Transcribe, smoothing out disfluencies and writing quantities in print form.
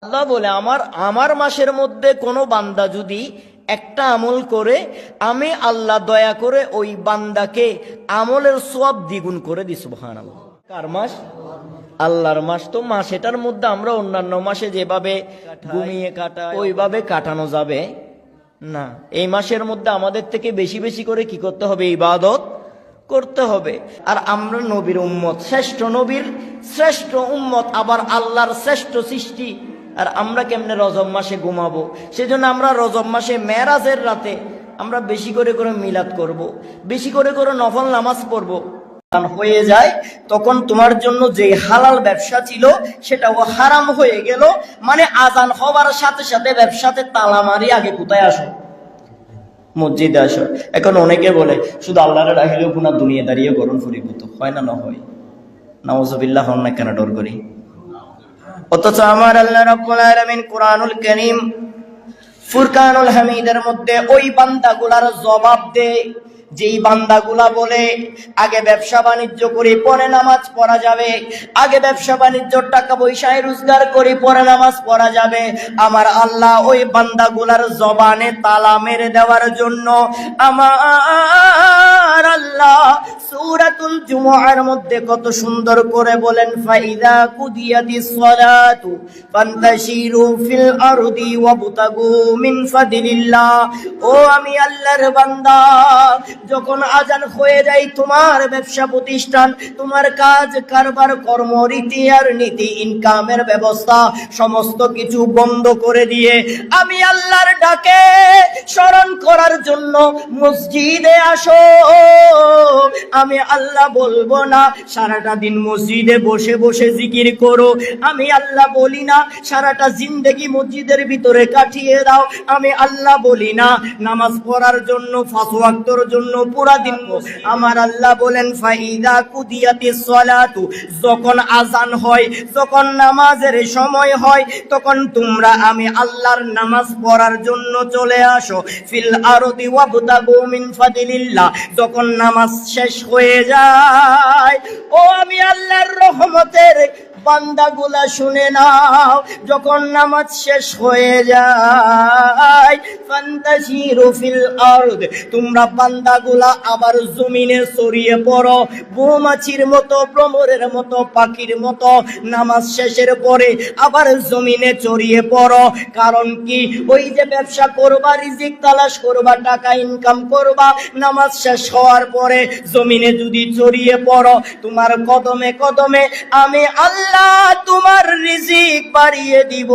আল্লাহ বলে আমার মাসের মধ্যে কোনো বান্দা যদি একটা আমল করে, আমি আল্লাহ দয়া করে ওই বান্দাকে আমলের সওয়াব দ্বিগুণ করে দিই। সুবহানাল্লাহ। কার মাস? আল্লাহর মাস। তো মাস এটার মধ্যে আমরা অন্যান্য মাসে যেভাবে ঘুমিয়ে কাটাই ওইভাবে কাটানো যাবে না। এই মাসের মধ্যে আমাদের থেকে বেশি বেশি করে কি করতে হবে? ইবাদত করতে হবে। আর আমরা নবীর উম্মত, শ্রেষ্ঠ নবীর শ্রেষ্ঠ উম্মত, আবার আল্লাহর শ্রেষ্ঠ সৃষ্টি। আর আমরা কেমনে রজব মাসে ঘুমাবো? সেজন্য আমরা রজব মাসে মেরাজের রাতে আমরা বেশি করে করে মিলাদ করব, বেশি করে করে নফল নামাজ পড়বো। হয়ে যায় তখন তোমার জন্য যে হালাল ব্যবসা ছিল সেটাও হারাম হয়ে গেল। মানে আজান হওয়ার সাথে সাথে ব্যবসাতে তালা মারি, আগে কোথায় আসো? মসজিদে আসো। এখন অনেকে বলে শুধু আল্লাহরে রাখিলেও পুনা দুনিয়া দাঁড়িয়ে গরম ফরিভূত হয় না? হয়। নাউজুবিল্লাহ। হন না কেন ডর করি? অথচ আমার আল্লাহ রাব্বুল আলামিন কুরআনুল কারীম ফুরকানুল হামিদের মধ্যে ওই বান্দাগুলার জবাব দেয়, যেই বান্দাগুলা বলে আগে ব্যবসা বাণিজ্য করে পরে নামাজ পড়া যাবে, আগে ব্যবসা বাণিজ্য টাকা পয়সায় রোজগার করে পরে নামাজ পড়া যাবে। আমার আল্লাহ ওই বান্দাগুলার জবানে তালা মেরে দেওয়ার জন্য আমার আল্লাহ সূরাতুল জুমুআর মধ্যে কত সুন্দর করে বলেন, ফাইদা কুদিয়াতিস সালাতু ফান্তাশিরু ফিল আরদি ওয়াবতাগু মিন ফাদলিল্লাহ। ও আমি আল্লাহর বান্দা, যখন আজান হয়ে যায় তোমার ব্যবসা প্রতিষ্ঠান, তোমার কাজ কারবার, কর্মরীতি আর নীতি, ইনকামের ব্যবস্থা সমস্ত কিছু বন্ধ করে দিয়ে আমি আল্লাহর ডাকে স্মরণ করার জন্য মসজিদে আসো। আমি আল্লাহ বলবো না সারাটা দিন মসজিদে বসে বসে জিকির করো। আমি আল্লাহ বলি না সারাটা জিন্দেগি মসজিদের ভিতরে কাটিয়ে দাও। আমি আল্লাহ বলি না নামাজ পড়ার জন্য 5 ওয়াক্তের জন্য পুরা দিন। আমার আল্লাহ বলেন ফাইদা কুদিয়াতিস সালাতু, যখন আজান হয়, যখন নামাজের সময় হয়, তখন তোমরা আমি আল্লাহর নামাজ পড়ার জন্য চলে আসো। ফিল আরদি ওয়াবতাগু মিন ফাদলিল্লাহ। যখন নামাজ শেষ হয়ে যায়, ও আমি আল্লাহর রহমতের বান্দাগুলা শুনে নাও, যখন নামাজ শেষ হয়ে যায় ফান্তাশিরু ফিল আরদ, তোমরা বান্দাগুলা আবার জমিনে ছড়িয়ে পড়ো, মৌমাছির মতো, ভ্রমরের মতো, পাখির মতো। নামাজ শেষের পরে আবার জমিনে ছড়িয়ে পড়ো। কারণ কি? ওই যে ব্যবসা করবা, রিজিক তালাশ করবা, টাকা ইনকাম করবা, নামাজ শেষ হওয়ার পরে জমিনে যদি ছড়িয়ে পড়ো, তোমার কদমে কদমে আমি আল্লাহ তোমার রিজিক বাড়িয়ে দিব।